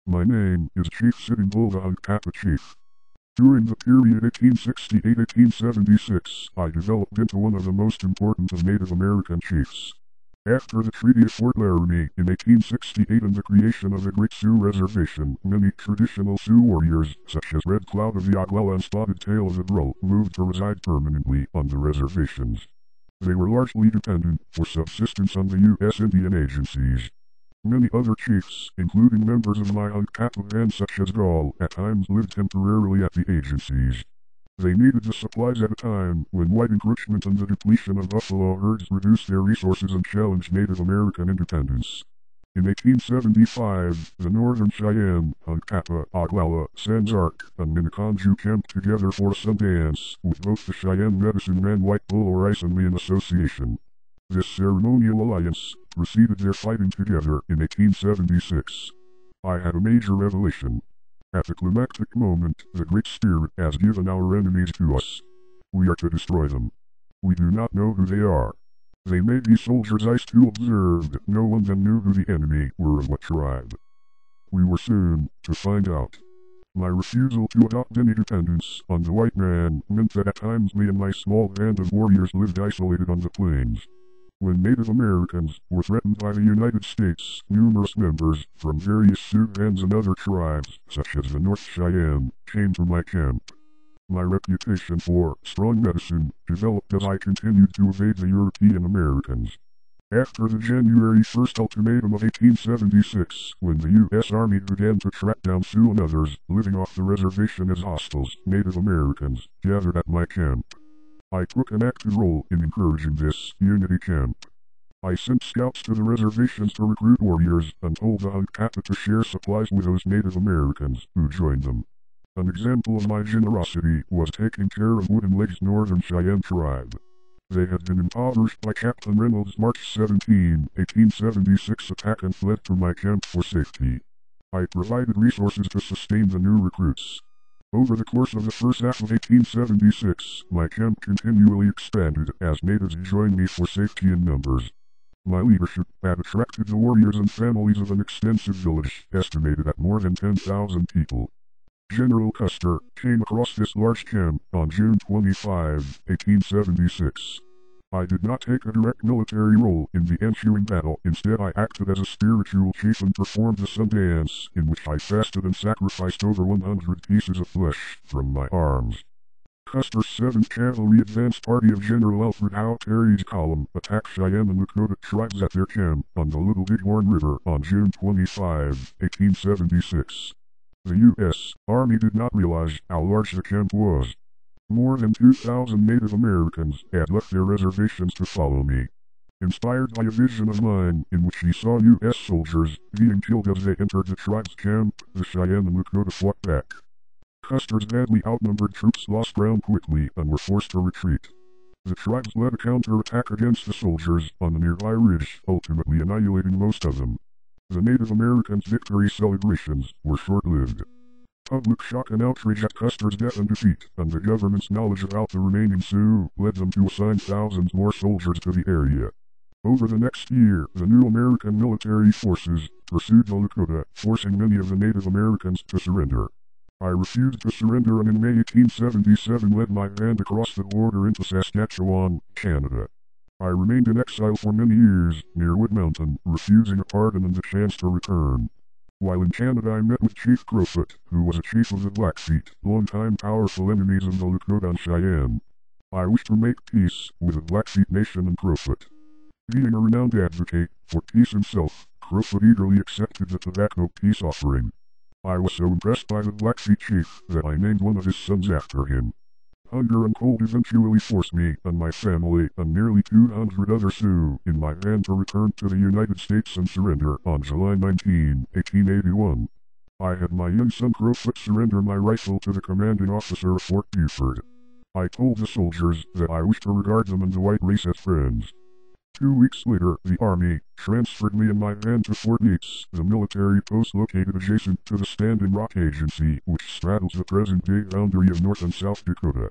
My name is Chief Sitting Bull The Hunkpapa Chief. During the period 1868-1876, I developed into one of the most important of Native American chiefs. After the Treaty of Fort Laramie in 1868 and the creation of the Great Sioux Reservation, many traditional Sioux warriors, such as Red Cloud of the Oglala and Spotted Tail of the Brule, moved to reside permanently on the reservations. They were largely dependent for subsistence on the U.S. Indian agencies. Many other chiefs, including members of my Hunkpapa band such as Gall, at times lived temporarily at the agencies. They needed the supplies at a time when white encroachment and the depletion of buffalo herds reduced their resources and challenged Native American independence. In 1875, the Northern Cheyenne, Hunkpapa, Oglala, Sans Arc, and Minneconjou camped together for a Sundance, with both the Cheyenne Medicine Man White Bull or Ison in association. This ceremonial alliance preceded their fighting together in 1876. I had a major revelation. At the climactic moment, the Great Spirit has given our enemies to us. We are to destroy them. We do not know who they are. They may be soldiers I to observe that no one then knew who the enemy were of what tribe. We were soon to find out. My refusal to adopt any dependence on the white man meant that at times me and my small band of warriors lived isolated on the plains. When Native Americans were threatened by the United States, numerous members from various Sioux bands and other tribes, such as the North Cheyenne, came to my camp. My reputation for strong medicine developed as I continued to evade the European Americans. After the January 1st ultimatum of 1876, when the U.S. Army began to track down Sioux and others living off the reservation as hostiles, Native Americans gathered at my camp. I took an active role in encouraging this unity camp. I sent scouts to the reservations to recruit warriors and told the Hunkpapa to share supplies with those Native Americans who joined them. An example of my generosity was taking care of Wooden Leg's Northern Cheyenne tribe. They had been impoverished by Captain Reynolds' March 17, 1876 attack and fled to my camp for safety. I provided resources to sustain the new recruits. Over the course of the first half of 1876, my camp continually expanded as natives joined me for safety in numbers. My leadership had attracted the warriors and families of an extensive village, estimated at more than 10,000 people. General Custer came across this large camp on June 25, 1876. I did not take a direct military role in the ensuing battle. Instead, I acted as a spiritual chief and performed the Sundance, in which I fasted and sacrificed over 100 pieces of flesh from my arms. Custer's 7th Cavalry Advance Party of General Alfred Howe Terry's column attacked Cheyenne and Lakota tribes at their camp on the Little Bighorn River on June 25, 1876. The U.S. Army did not realize how large the camp was. More than 2,000 Native Americans had left their reservations to follow me. Inspired by a vision of mine in which he saw U.S. soldiers being killed as they entered the tribe's camp, the Cheyenne and Lakota fought back. Custer's badly outnumbered troops lost ground quickly and were forced to retreat. The tribes led a counterattack against the soldiers on the nearby ridge, ultimately annihilating most of them. The Native Americans' victory celebrations were short-lived. Public shock and outrage at Custer's death and defeat, and the government's knowledge about the remaining Sioux, led them to assign thousands more soldiers to the area. Over the next year, the new American military forces pursued the Lakota, forcing many of the Native Americans to surrender. I refused to surrender and in May 1877 led my band across the border into Saskatchewan, Canada. I remained in exile for many years, near Wood Mountain, refusing a pardon and the chance to return. While in Canada I met with Chief Crowfoot, who was a chief of the Blackfeet, longtime powerful enemies of the Lakota and Cheyenne. I wished to make peace with the Blackfeet Nation and Crowfoot. Being a renowned advocate for peace himself, Crowfoot eagerly accepted the tobacco peace offering. I was so impressed by the Blackfeet chief that I named one of his sons after him. Hunger and cold eventually forced me and my family and nearly 200 other Sioux in my band to return to the United States and surrender on July 19, 1881. I had my young son Crowfoot surrender my rifle to the commanding officer of Fort Buford. I told the soldiers that I wished to regard them and the white race as friends. 2 weeks later, the Army transferred me and my band to Fort Yates, the military post located adjacent to the Standing Rock Agency, which straddles the present-day boundary of North and South Dakota.